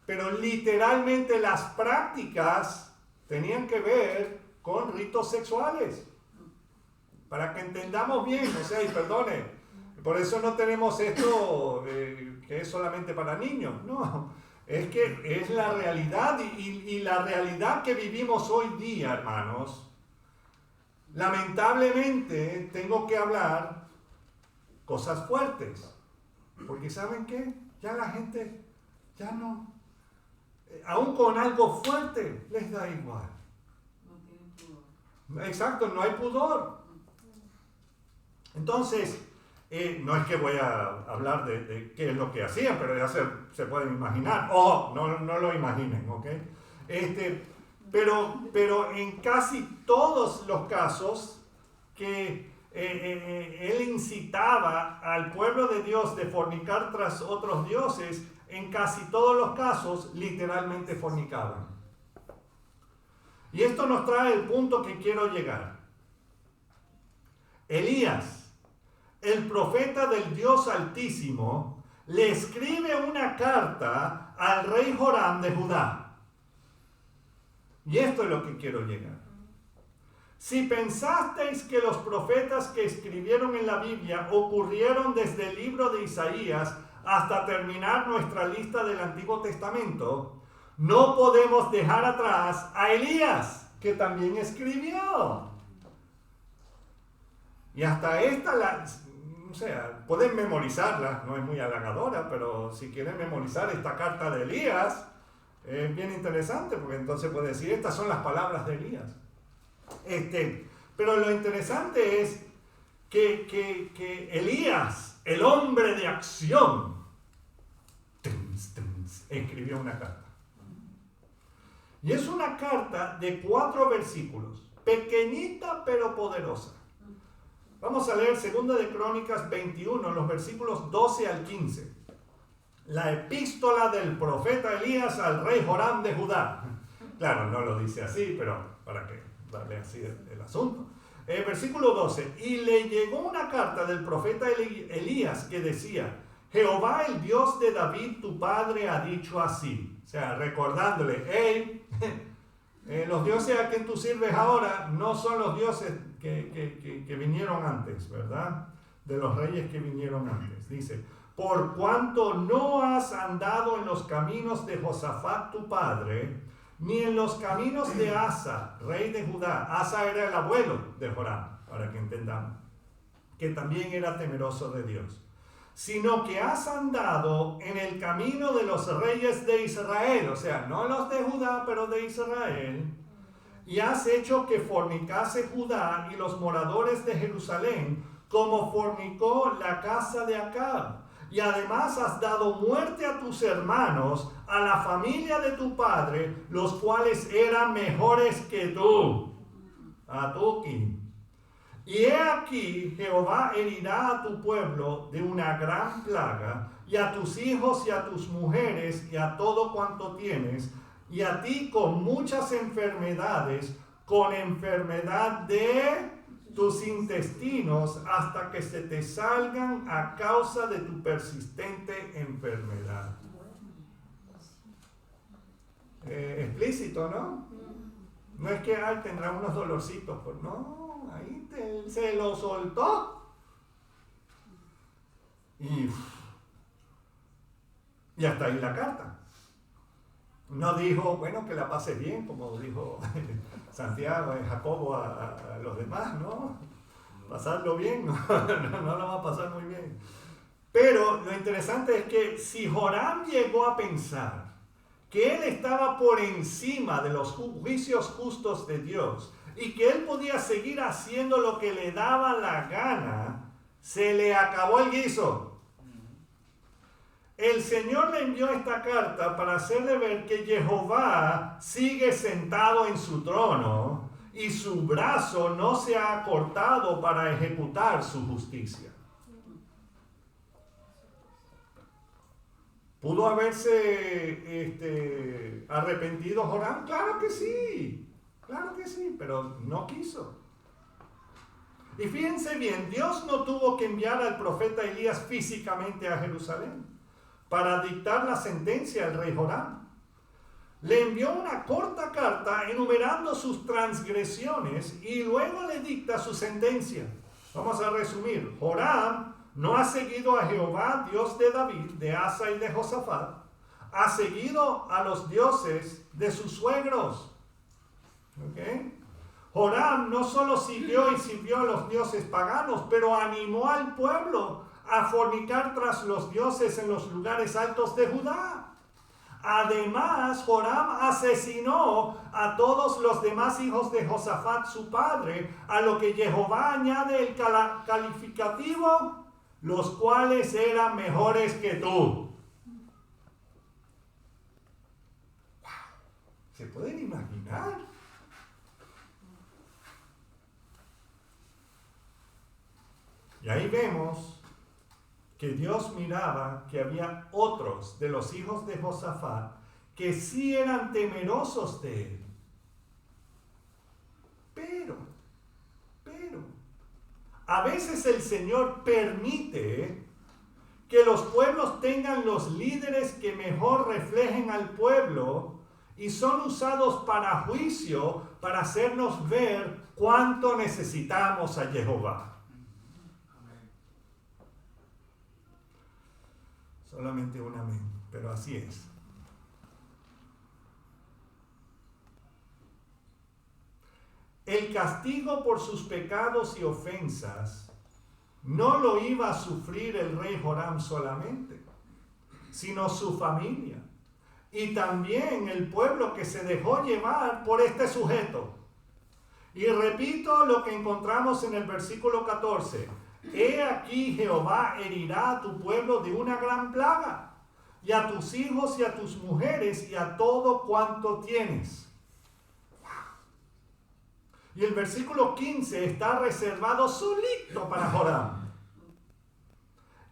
S1: pero literalmente las prácticas tenían que ver con ritos sexuales. Para que entendamos bien, o sea, y perdone, por eso no tenemos esto que es solamente para niños, no. Es que es la realidad y la realidad que vivimos hoy día, hermanos. Lamentablemente tengo que hablar cosas fuertes, porque ¿saben qué? Ya la gente, ya no, aún con algo fuerte, les da igual.
S2: No tienen pudor.
S1: Exacto, no hay pudor. Entonces, no es que voy a hablar de qué es lo que hacían, pero ya se pueden imaginar. No lo imaginen, ¿ok? Pero en casi todos los casos que él incitaba al pueblo de Dios de fornicar tras otros dioses, en casi todos los casos literalmente fornicaban. Y esto nos trae el punto que quiero llegar. Elías, el profeta del Dios Altísimo, le escribe una carta al rey Joram de Judá. Y esto es lo que quiero llegar. Si pensasteis que los profetas que escribieron en la Biblia ocurrieron desde el libro de Isaías hasta terminar nuestra lista del Antiguo Testamento, no podemos dejar atrás a Elías, que también escribió. Y hasta esta, o sea, pueden memorizarla, no es muy halagadora, pero si quieren memorizar esta carta de Elías, es bien interesante, porque entonces puede decir, estas son las palabras de Elías. Pero lo interesante es que Elías, el hombre de acción, escribió una carta. Y es una carta de 4 versículos, pequeñita pero poderosa. Vamos a leer 2 de Crónicas 21, los versículos 12 al 15. La epístola del profeta Elías al rey Joram de Judá. Claro, no lo dice así, pero para que darle así el asunto. Versículo 12. Y le llegó una carta del profeta Elías que decía: Jehová, el Dios de David, tu padre, ha dicho así. O sea, recordándole, hey, los dioses a quien tú sirves ahora no son los dioses que vinieron antes, ¿verdad? De los reyes que vinieron antes. Dice: por cuanto no has andado en los caminos de Josafat tu padre, ni en los caminos de Asa, rey de Judá. Asa era el abuelo de Joram, para que entendamos, que también era temeroso de Dios. Sino que has andado en el camino de los reyes de Israel, o sea, no los de Judá, pero de Israel, y has hecho que fornicase Judá y los moradores de Jerusalén, como fornicó la casa de Acab. Y además has dado muerte a tus hermanos, a la familia de tu padre, los cuales eran mejores que tú. Atuki. Y he aquí, Jehová herirá a tu pueblo de una gran plaga, y a tus hijos y a tus mujeres y a todo cuanto tienes, y a ti con muchas enfermedades, con enfermedad de tus intestinos, hasta que se te salgan a causa de tu persistente enfermedad. Explícito, ¿no? No es que tendrá unos dolorcitos, pues no, ahí se lo soltó. Y hasta ahí la carta. No dijo, bueno, que la pase bien, como dijo Santiago y Jacobo a los demás, ¿no? Pasarlo bien, no lo va a pasar muy bien. Pero lo interesante es que si Joram llegó a pensar que él estaba por encima de los juicios justos de Dios y que él podía seguir haciendo lo que le daba la gana, se le acabó el guiso. El Señor le envió esta carta para hacerle ver que Jehová sigue sentado en su trono y su brazo no se ha cortado para ejecutar su justicia. ¿Pudo haberse arrepentido Joram? Claro que sí, pero no quiso. Y fíjense bien, Dios no tuvo que enviar al profeta Elías físicamente a Jerusalén para dictar la sentencia al rey Joram. Le envió una corta carta enumerando sus transgresiones y luego le dicta su sentencia. Vamos a resumir. Joram no ha seguido a Jehová, Dios de David, de Asa y de Josafat. Ha seguido a los dioses de sus suegros. ¿Okay? Joram no solo siguió y sirvió a los dioses paganos, pero animó al pueblo a fornicar tras los dioses en los lugares altos de Judá. Además, Joram asesinó a todos los demás hijos de Josafat su padre, a lo que Jehová añade el calificativo, los cuales eran mejores que tú. ¿Se pueden imaginar? Y ahí vemos que Dios miraba que había otros de los hijos de Josafat que sí eran temerosos de él. Pero, a veces el Señor permite que los pueblos tengan los líderes que mejor reflejen al pueblo y son usados para juicio, para hacernos ver cuánto necesitamos a Jehová. Solamente un amén, pero así es. El castigo por sus pecados y ofensas no lo iba a sufrir el rey Joram solamente, sino su familia y también el pueblo que se dejó llevar por este sujeto. Y repito lo que encontramos en el versículo 14. He aquí Jehová herirá a tu pueblo de una gran plaga, y a tus hijos y a tus mujeres y a todo cuanto tienes. Y el versículo 15 está reservado solito para Joram.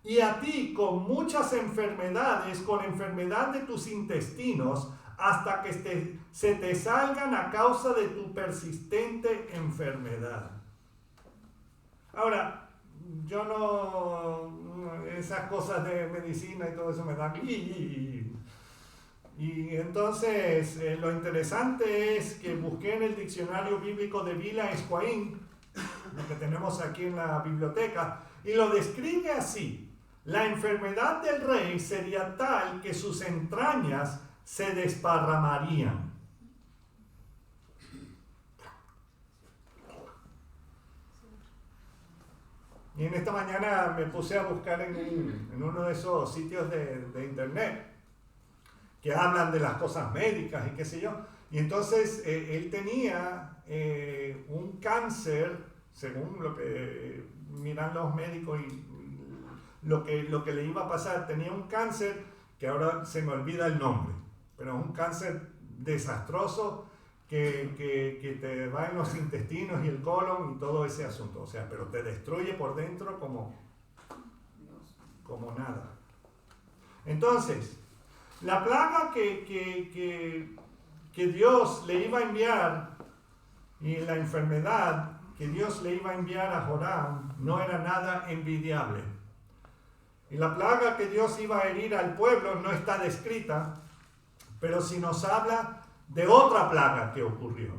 S1: Y a ti con muchas enfermedades, con enfermedad de tus intestinos, hasta que se te salgan a causa de tu persistente enfermedad. Ahora, yo no, esas cosas de medicina y todo eso me dan. Y entonces lo interesante es que busqué en el diccionario bíblico de Vila Esquaín, lo que tenemos aquí en la biblioteca, y lo describe así: la enfermedad del rey sería tal que sus entrañas se desparramarían. Y en esta mañana me puse a buscar en uno de esos sitios de internet que hablan de las cosas médicas y qué sé yo. Y entonces él tenía un cáncer, según lo que miran los médicos y lo que le iba a pasar. Tenía un cáncer que ahora se me olvida el nombre, pero un cáncer desastroso que te va en los intestinos y el colon y todo ese asunto. O sea, pero te destruye por dentro como nada. Entonces, la plaga que Dios le iba a enviar y la enfermedad que Dios le iba a enviar a Joram no era nada envidiable. Y la plaga que Dios iba a herir al pueblo no está descrita, pero sí nos habla de otra plaga que ocurrió,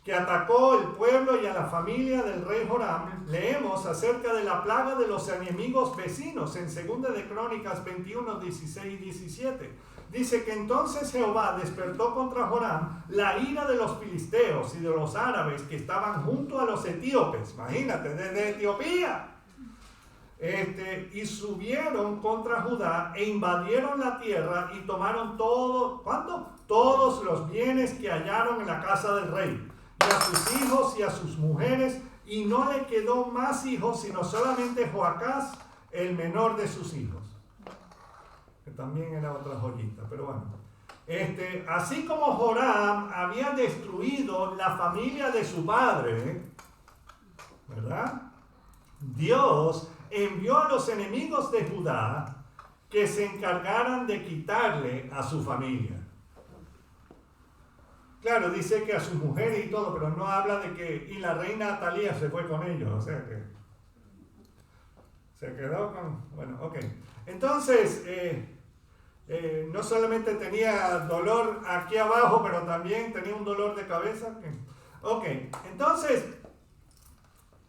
S1: que atacó el pueblo y a la familia del rey Joram. Leemos acerca de la plaga de los enemigos vecinos en 2 de Crónicas 21, 16 y 17. Dice que entonces Jehová despertó contra Joram la ira de los filisteos y de los árabes que estaban junto a los etíopes. Imagínate, desde Etiopía. Y subieron contra Judá e invadieron la tierra y tomaron todos los bienes que hallaron en la casa del rey, y a sus hijos y a sus mujeres, y no le quedó más hijos, sino solamente Joacás, el menor de sus hijos, que también era otra joyita, pero bueno. Así como Joram había destruido la familia de su padre, ¿verdad? Dios envió a los enemigos de Judá que se encargaran de quitarle a su familia. Claro, dice que a sus mujeres y todo, pero no habla de que... Y la reina Atalía se fue con ellos, o sea que... Se quedó con... Bueno, ok. Entonces, no solamente tenía dolor aquí abajo, pero también tenía un dolor de cabeza. Ok, entonces,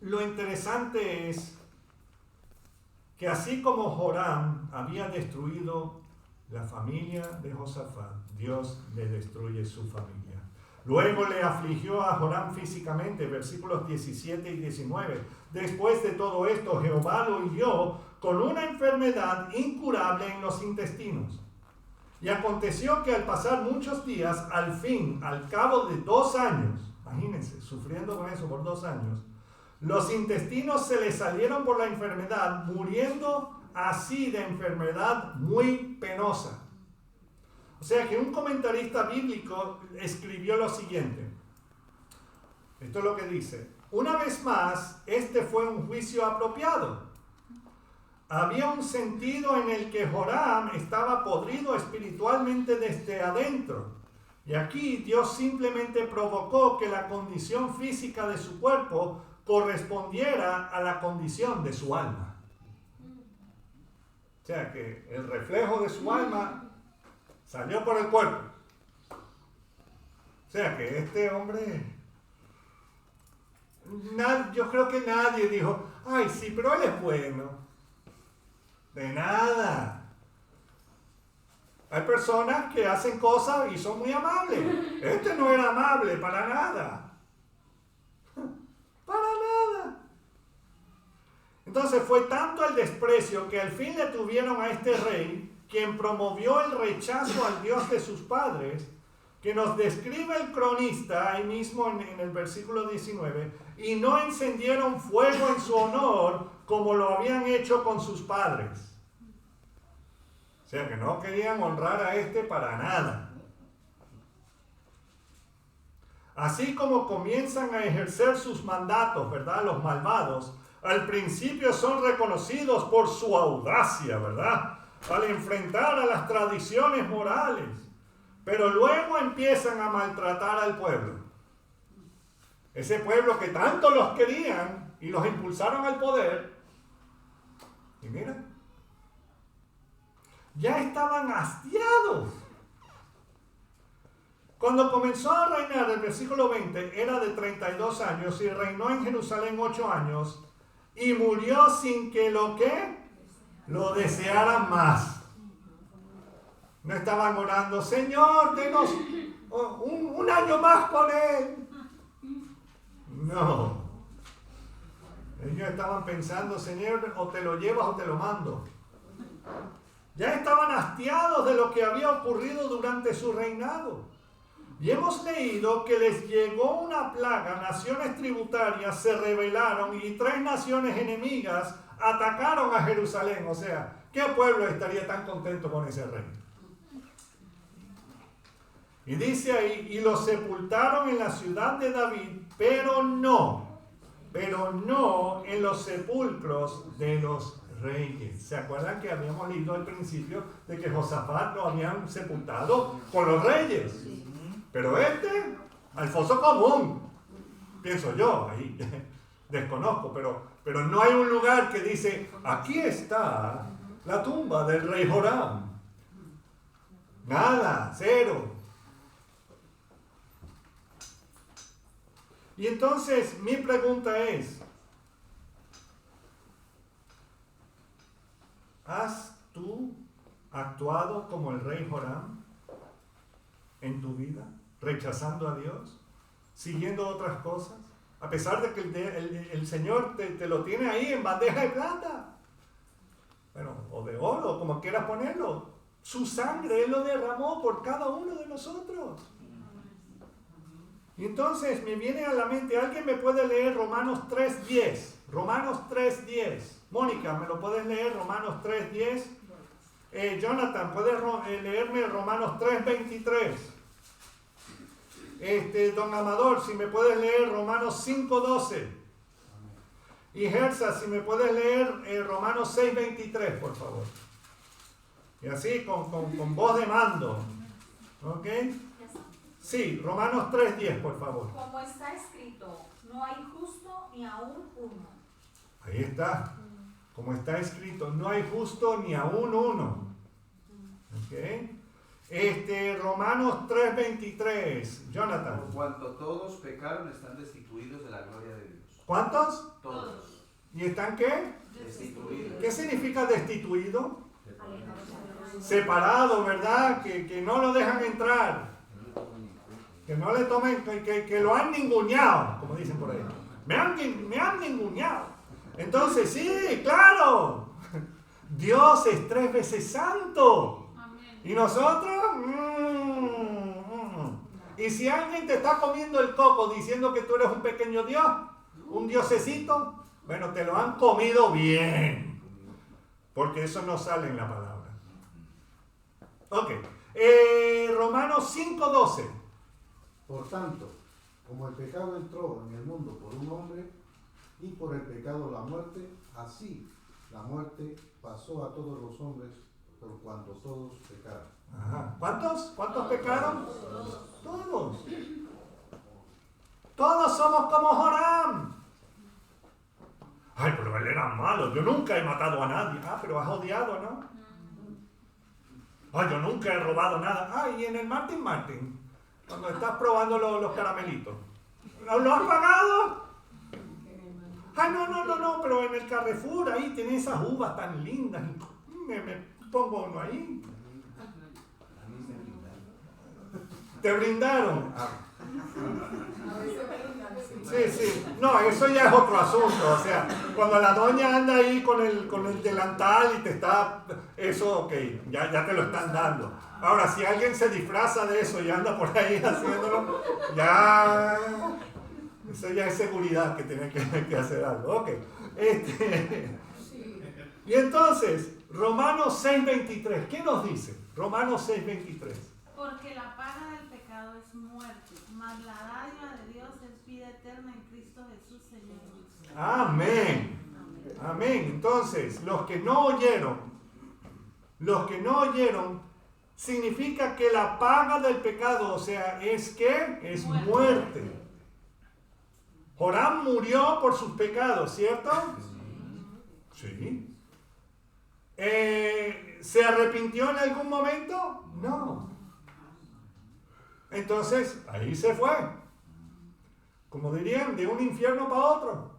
S1: lo interesante es que así como Joram había destruido la familia de Josafat, Dios le destruye su familia. Luego le afligió a Joram físicamente, versículos 17 y 19. Después de todo esto, Jehová lo hirió con una enfermedad incurable en los intestinos. Y aconteció que al pasar muchos días, al fin, al cabo de 2 años, imagínense, sufriendo con eso por 2 años, los intestinos se le salieron por la enfermedad, muriendo así de enfermedad muy penosa. O sea que un comentarista bíblico escribió lo siguiente. Esto es lo que dice. Una vez más, este fue un juicio apropiado. Había un sentido en el que Joram estaba podrido espiritualmente desde adentro, Y aquí Dios simplemente provocó que la condición física de su cuerpo correspondiera a la condición de su alma. O sea que el reflejo de su alma salió por el cuerpo. O sea que este hombre, yo creo que nadie dijo, ay sí, pero él es bueno. De nada. Hay personas que hacen cosas y son muy amables. Este no era amable para nada. Para nada. Entonces fue tanto el desprecio que al fin le tuvieron a este rey, quien promovió el rechazo al Dios de sus padres, que nos describe el cronista ahí mismo en el versículo 19, y no encendieron fuego en su honor como lo habían hecho con sus padres. O sea que no querían honrar a este para nada. Así como comienzan a ejercer sus mandatos, ¿verdad? Los malvados, al principio son reconocidos por su audacia, ¿verdad? Al enfrentar a las tradiciones morales, pero luego empiezan a maltratar al pueblo. Ese pueblo que tanto los querían y los impulsaron al poder. Y mira, ya estaban hastiados. Cuando comenzó a reinar, el versículo 20, era de 32 años y reinó en Jerusalén 8 años y murió sin que lo desearan más. No estaban orando, Señor, denos un año más con él. No. Ellos estaban pensando, Señor, o te lo llevas o te lo mando. Ya estaban hastiados de lo que había ocurrido durante su reinado. Y hemos leído que les llegó una plaga, naciones tributarias se rebelaron y 3 naciones enemigas atacaron a Jerusalén. O sea, ¿qué pueblo estaría tan contento con ese rey? Y dice ahí, y los sepultaron en la ciudad de David, pero no en los sepulcros de los reyes. ¿Se acuerdan que habíamos leído al principio de que Josafat lo habían sepultado con los reyes? Pero al foso común, pienso yo, ahí desconozco, pero no hay un lugar que dice, aquí está la tumba del rey Joram. Nada, cero. Y entonces mi pregunta es, ¿has tú actuado como el rey Joram en tu vida? ¿Rechazando a Dios? ¿Siguiendo otras cosas? A pesar de que el Señor te lo tiene ahí en bandeja de plata. Bueno, o de oro, como quieras ponerlo. Su sangre Él lo derramó por cada uno de nosotros. Y entonces me viene a la mente, ¿alguien me puede leer Romanos 3:10? Romanos 3:10. Mónica, ¿me lo puedes leer? Romanos 3:10. Jonathan, ¿puedes leerme Romanos 3:23? Don Amador, si me puedes leer Romanos 5:12. Y Gersa, si me puedes leer Romanos 6:23, por favor. Y así, con voz de mando. ¿Ok? Sí, Romanos 3:10, por favor.
S3: Como está escrito, no hay justo ni aún uno.
S1: Ahí está. Como está escrito, no hay justo ni aún uno. ¿Ok? Romanos 3:23. Jonathan.
S4: Por cuanto todos pecaron, están destituidos de la gloria de Dios.
S1: ¿Cuántos?
S4: Todos.
S1: ¿Y están qué?
S4: Destituidos.
S1: ¿Qué significa destituido? Separado, ¿verdad? Que no lo dejan entrar. Que no le tomen, que lo han ninguneado, como dicen por ahí. Me han ninguneado. Entonces, sí, claro. Dios es 3 veces santo. Y nosotros, Y si alguien te está comiendo el coco diciendo que tú eres un pequeño Dios, un diosecito, bueno, te lo han comido bien. Porque eso no sale en la palabra. Ok. Romanos 5:12.
S5: Por tanto, como el pecado entró en el mundo por un hombre, y por el pecado la muerte, así la muerte pasó a todos los hombres, por cuanto todos pecaron.
S1: Ajá. ¿Cuántos pecaron? Todos. Todos somos como Joram. Ay, pero él era malo. Yo nunca he matado a nadie. Ah, pero has odiado, ¿no? Ay, yo nunca he robado nada. Ay, y en el Martin, cuando estás probando los caramelitos, ¿lo has pagado? Ay, no, pero en el Carrefour ahí tiene esas uvas tan lindas. Me pongo uno ahí. ¿Te brindaron? Sí. No, eso ya es otro asunto. O sea, cuando la doña anda ahí con el delantal y te está... Eso, ok, ya te lo están dando. Ahora, si alguien se disfraza de eso y anda por ahí haciéndolo, ya... Eso ya es seguridad que tiene que hacer algo. Ok. Y entonces, Romanos 6:23. ¿Qué nos dice? Romanos 6:23.
S2: Porque la paga del pecado es muerte, mas la dádiva de Dios es vida eterna en Cristo Jesús, Señor.
S1: Amén. Amén. Entonces, los que no oyeron, significa que la paga del pecado, o sea, ¿es qué? Es muerte. Joram murió por sus pecados, ¿cierto? Sí. ¿Se arrepintió en algún momento? No. Entonces, ahí se fue. Como dirían, de un infierno para otro.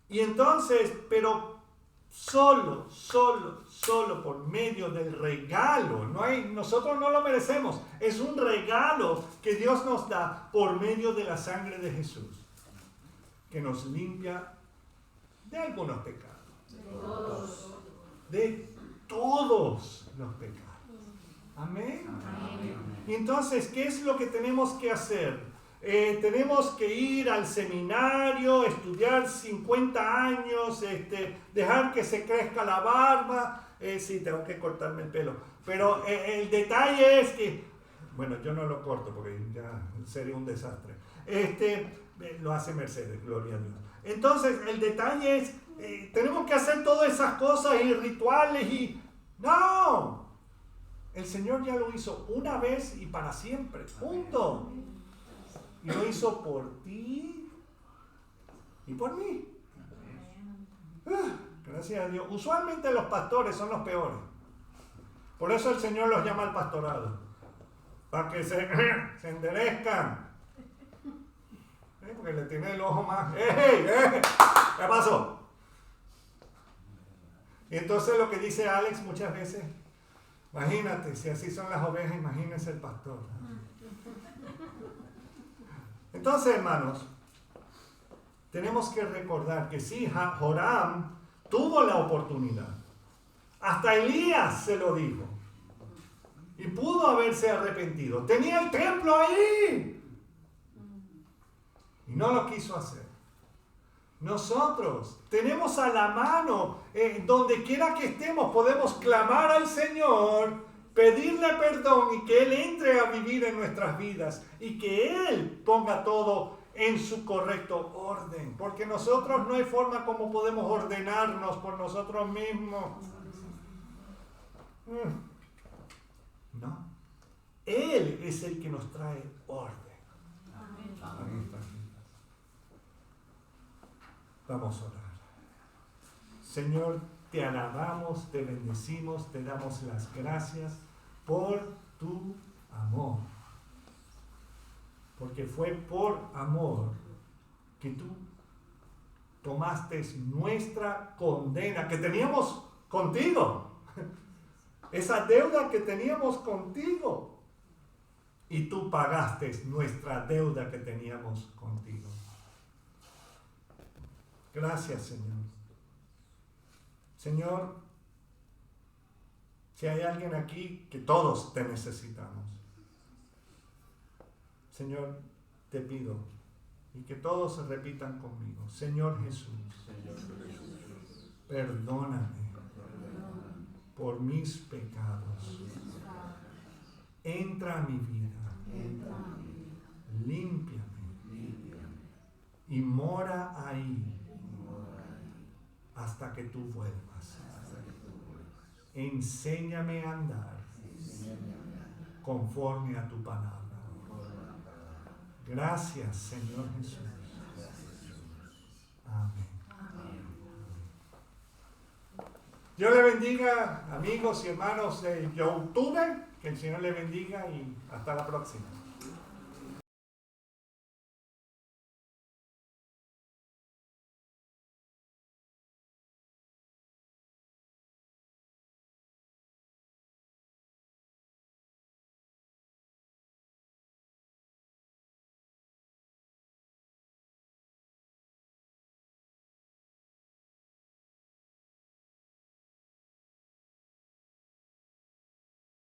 S1: Y entonces, pero solo por medio del regalo. Nosotros no lo merecemos. Es un regalo que Dios nos da por medio de la sangre de Jesús, que nos limpia de algunos pecados. De todos los pecados. Amén. Y entonces, ¿qué es lo que tenemos que hacer? Tenemos que ir al seminario, estudiar 50 años, dejar que se crezca la barba. Sí, tengo que cortarme el pelo. Pero el detalle es que, bueno, yo no lo corto porque ya sería un desastre. Lo hace Mercedes, gloria a Dios. Entonces, el detalle es, tenemos que hacer todas esas cosas y rituales y... ¡No! El Señor ya lo hizo una vez y para siempre. Punto. Y lo hizo por ti y por mí. Gracias a Dios. Usualmente los pastores son los peores. Por eso el Señor los llama al pastorado. Para que se enderezcan. Porque le tiene el ojo más. ¿Qué pasó? Y entonces lo que dice Alex muchas veces, imagínate, si así son las ovejas, imagínense el pastor. Entonces, hermanos, tenemos que recordar que sí, Joram tuvo la oportunidad. Hasta Elías se lo dijo. Y pudo haberse arrepentido. Tenía el templo ahí. Y no lo quiso hacer. Nosotros tenemos a la mano, donde quiera que estemos, podemos clamar al Señor, pedirle perdón y que Él entre a vivir en nuestras vidas y que Él ponga todo en su correcto orden. Porque nosotros no hay forma como podemos ordenarnos por nosotros mismos. No. Él es el que nos trae orden. Amén. Vamos a orar. Señor, te alabamos, te bendecimos, te damos las gracias por tu amor. Porque fue por amor que tú tomaste nuestra condena que teníamos contigo. Esa deuda que teníamos contigo. Y tú pagaste nuestra deuda que teníamos contigo. Gracias, Señor. Señor, si hay alguien aquí, que todos te necesitamos. Señor, te pido, y que todos se repitan conmigo. Señor Jesús, perdóname por mis pecados. Entra a mi vida. Límpiame. Y mora ahí. hasta que tú vuelvas. Enséñame a andar conforme a tu palabra. Gracias, Señor Jesús. Amén. Dios le bendiga, amigos y hermanos de YouTube. Que el Señor le bendiga y hasta la próxima.